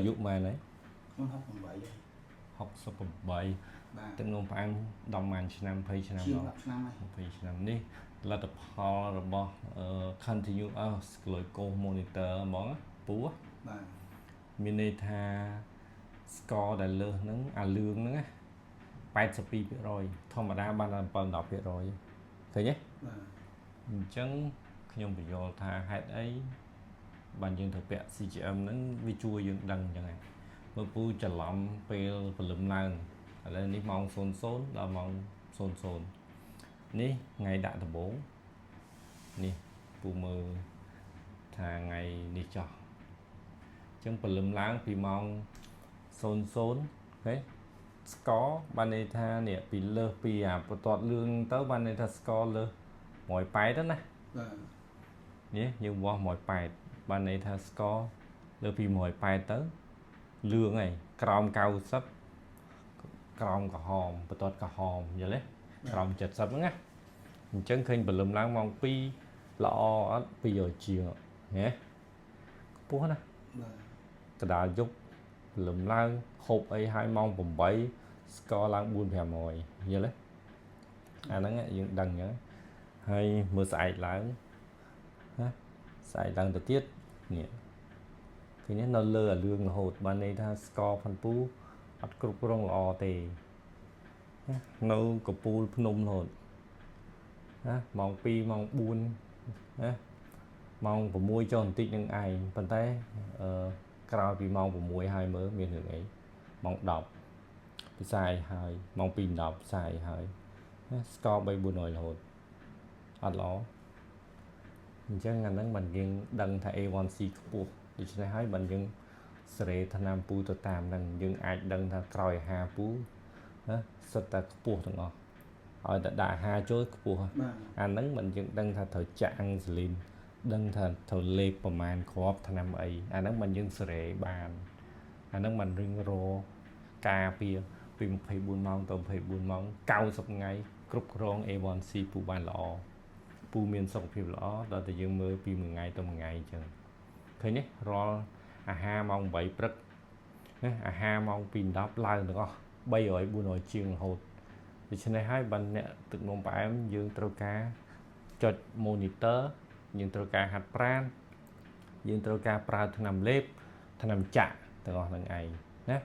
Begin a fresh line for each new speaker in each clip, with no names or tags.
ยุมาไหน
มัน
68 ตึงนมปานดอมมันชนำเพยชนำเนาะเพยชนำนี่ระดับพอระบบcontinuous glucose monitor มองปูมีในทาสกอร์ได้เลยนั้นเรื่องนั้น82%ธรรมดาบ้านเราเปิด10%เคยไหมจังขยมประโยชน์ทาให้ไอ้บ้านยังถือเปะ CGM นั้นวิจูยังดังยังไงเมื่อปูจะล้อมไปผลิตนานอะไรนี่มองโซนเรามองโซนนี่ไงđã tập 4นี่ปูมือทางไงนี่จอจังผลิตล้างปีมองโซนเฮ้ยสกอร์บ้านในท่าเนี่ยปีเลิกปีประตอดเรื่องเต้าบ้านในท่าสกอร์เลยหมอยไปđó nè nhé nhưng qua mọi bài ban này tha scoreលើពីមួយប៉ែទៅលឿងហើយក្រោម90ក្រោមក្រហមបន្ទាត់ក្រហមយល់ទេក្រោម70ហ្នឹងណាអញ្ចឹងឃើញបលឹមឡើងម៉ោង2ល្អអត់2រជាងហ៎ខ្ពស់ណាកដាលយប់បលឹមឡើងហូបអីហើយម៉ោង8 score ឡើង 4-500 យល់ទេអាហ្នឹងយើងដឹងអញ្ចឹងហើយមើលស្អែកឡើងស្អែកឡើងទៅទៀតនេះគឺនេះនៅលើអាលឿងរហូតបានន័យថាស្ករផាន់ពូអត់គ្រប់គ្រងល្អទេនៅកពូលភ្នំរហូតណាម៉ោង2ម៉ោង4ណាម៉ោង6ចុះបន្តិចនឹងឯងប៉ុន្តែក្រោយពីម៉ោង6ហើយមើលមានរឿងអីម៉ោង10ផ្សាយហើយម៉ោង2:10ផ្សាយហើយស្ករ3-400រហូតអត់ល្អអញ្ចឹងអាហ្នឹងមិនយើងដឹងថា A1C ខ្ពស់ដូច្នេះហើយមិនយើងសេរីថ្នាំពូទៅតាមហ្នឹងយើងអាចដឹងថាក្រោយអាហារពូណាសិតតែខ្ពស់ទាំងអស់ឲ្យតែដាក់អាហារចូលខ្ពស់អាហ្នឹងមិនយើងដឹងថាត្រូវចាក់អាំងស៊ូលីនដឹងថាត្រូវលេបប្រមាណគ្រាប់ថ្នាំអីអាហ្នឹងមិនយើងសេរីបានអាហ្នឹងមិនរឿងរការពី24ម៉ោងទៅ24ម៉ោង90ថ្ងៃគ្រប់គ្រង A1C ពូបានល្អពូមានសុខភាពល្អដល់តែយើងមើលពីមួយថ្ងៃទៅមួយថ្ងៃអញ្ចឹងឃើញទេរាល់អាហារម៉ោង8ព្រឹកណាអាហារម៉ោង2:10ឡើងទាំងអស់300-400ជាងរហូតដូច្នេះហើយបើអ្នកទឹកនោមផ្អែមយើងត្រូវការចុច monitor យើងត្រូវការហាត់ប្រាណយើងត្រូវការប្រើថ្នាំលេបថ្នាំចាក់ទាំងអស់ហ្នឹងឯងណា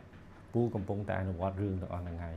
ពូកំពុងតែអនុវត្តរឿងទាំងអស់ហ្នឹងហើយ